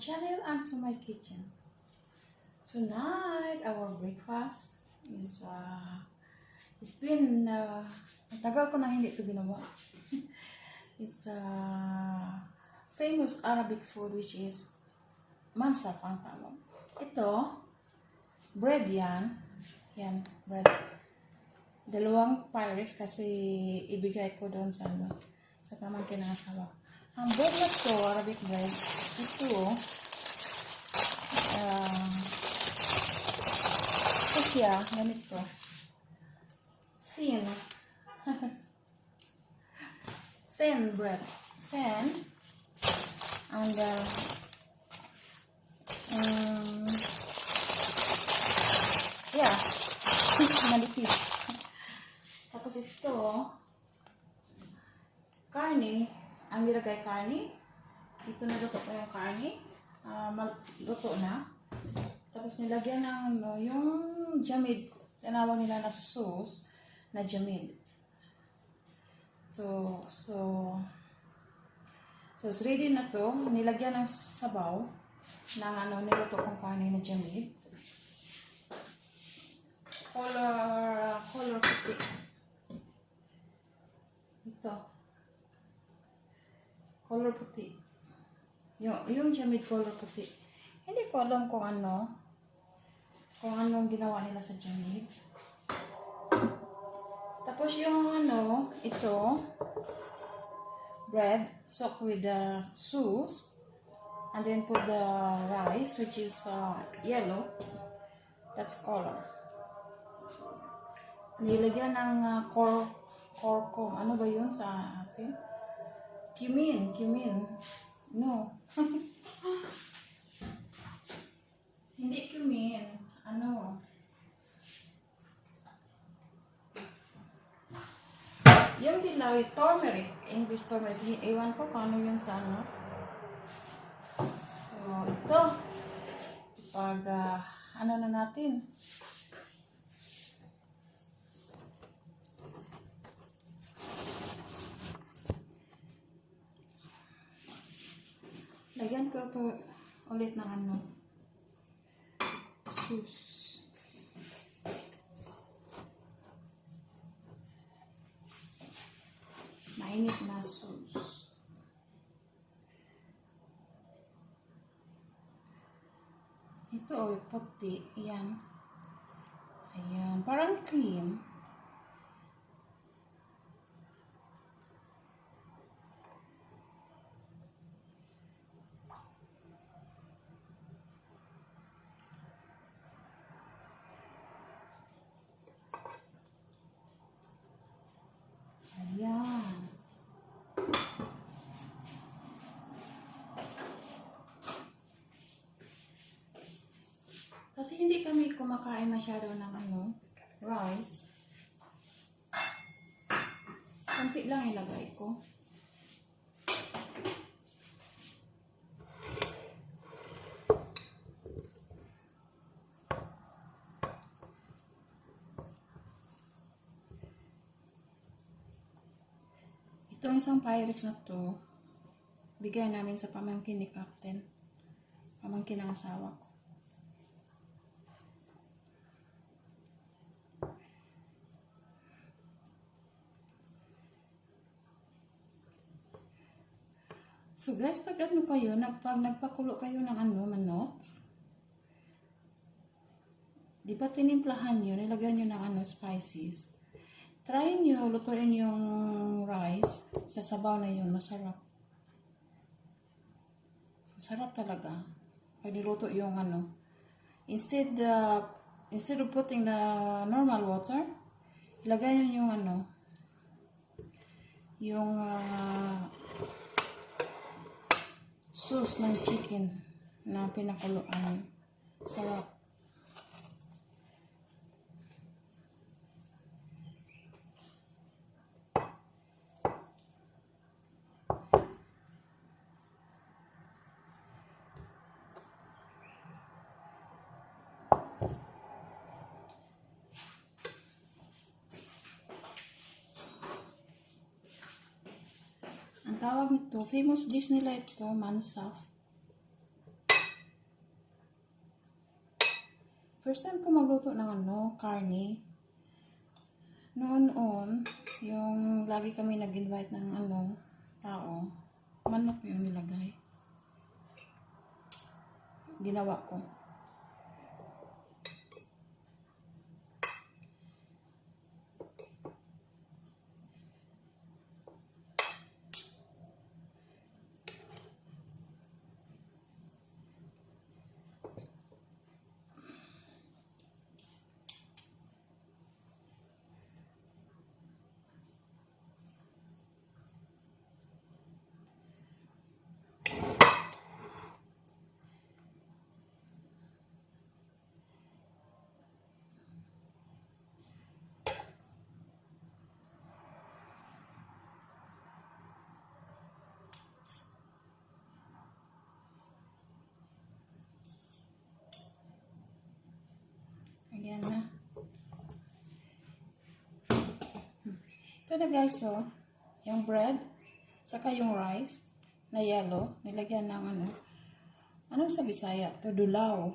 channel and to my kitchen. Tonight, our breakfast is, it's been, tagal ko na hindi ito ginawa. It's famous Arabic food which is mansaf ang tawag. Ito, bread yan. Yan, bread. Dalawang Pyrex kasi ibigay ko doon sa pamangkin ng asawa. Ang bread na to, Arabic bread, ito, siya, ganito. Thin. Thin bread. Thin. And, yeah, manipis. Tapos ito, karne, ang nilagay karne. Ito na luto ko yung karne. Luto na. Tapos nilagyan ng yung jamid, tinawag nila na sauce na jamid. So it's ready na to. Nilagyan ng sabaw ng niluto kong karne na jamid. Color puti. Ito. Color puti. Yung jamid color puti. Hindi ko alam kung anong ginawa nila sa jamid. Tapos yung ito, bread soaked with the sauce, and then put the rice which is yellow. That's color. Nilagyan ng corcom. Ano ba yun sa atin? Cumin. No. Hindi cumin. Yung dilaw, turmeric. English turmeric. Ewan ko kung ano yun sa So, ito. Pag, na natin. Lagyan ko ito ulit ng sauce. Mainit na sauce. Ito, puti. Ayan. Ayan. Parang cream. Ayan. Kasi hindi kami kumakain masyado ng rice. Konti lang ilagay ko. Itong isang Pyrex na to, bigay namin sa pamangkin ni Captain. Pamangkin ng asawa ko. So guys, pag nagpakulo kayo ng manok, di ba tinimplahan nyo, nilagyan nyo ng spices. Try nyo, lutuin yung rice sa sabaw na yun, masarap. Masarap talaga. Pag niluto yung instead of putting the normal water, ilagay nyo yung sauce ng chicken na pinakuluan. Sarap. Ang tawag nito, famous dish nila ito, mansaf. First time ko magluto ng karne. Noon, yung lagi kami nag-invite ng tao, manok yung nilagay. Ginawa ko. Ayan na. Ito na guys, yung bread, saka yung rice na yellow, nilagyan ng anong sa Bisaya? Ito, dulaw.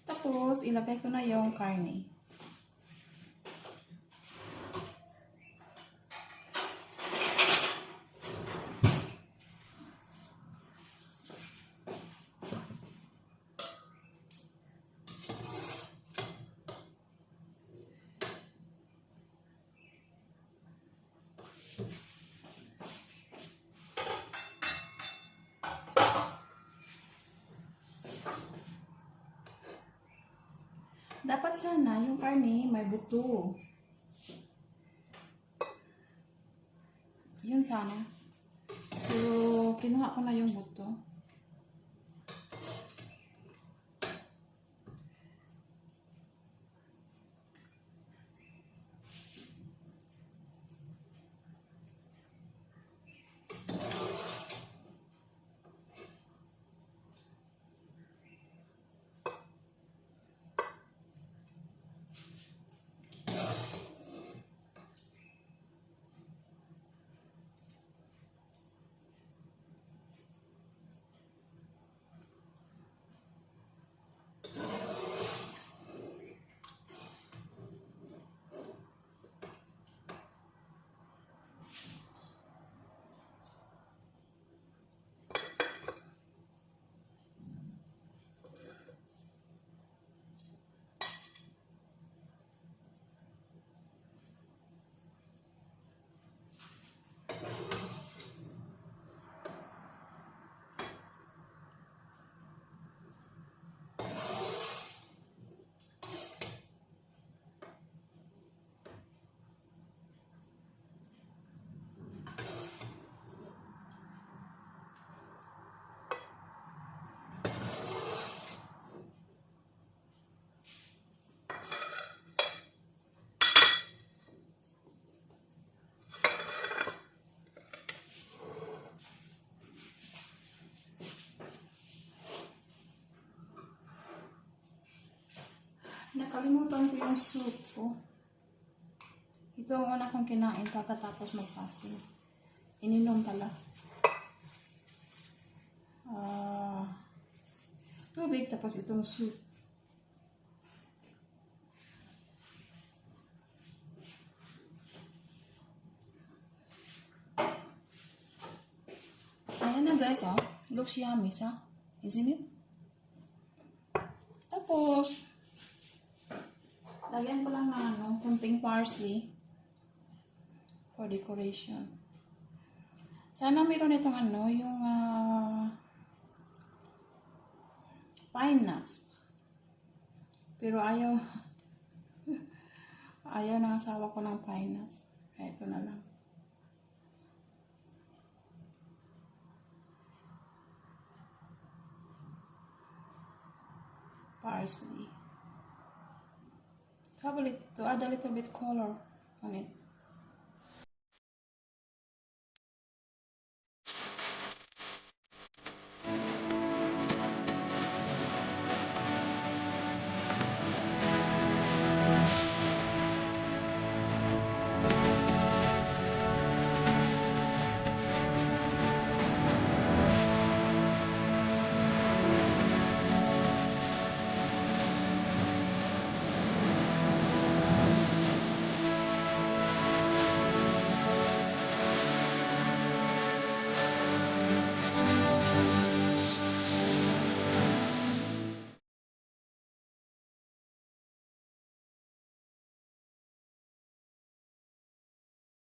Tapos, ilagay ko na yung karne. Dapat sana yung karne may buto. Yun sana. Pero kinuha ko na yung buto. Nakalimutan ko yung soup ko. Ito ang una kong kinain pagkatapos mag-fasting. Ininom pala. Tubig tapos itong soup. Ayan na guys, looks yummy, isn't it? Tapos, lagyan ko lang ng kunting parsley for decoration. Sana mayroon itong yung pine nuts. Pero ayaw ng asawa ko ng pine nuts. Kaya ito na lang. Parsley. To add a little bit color on it.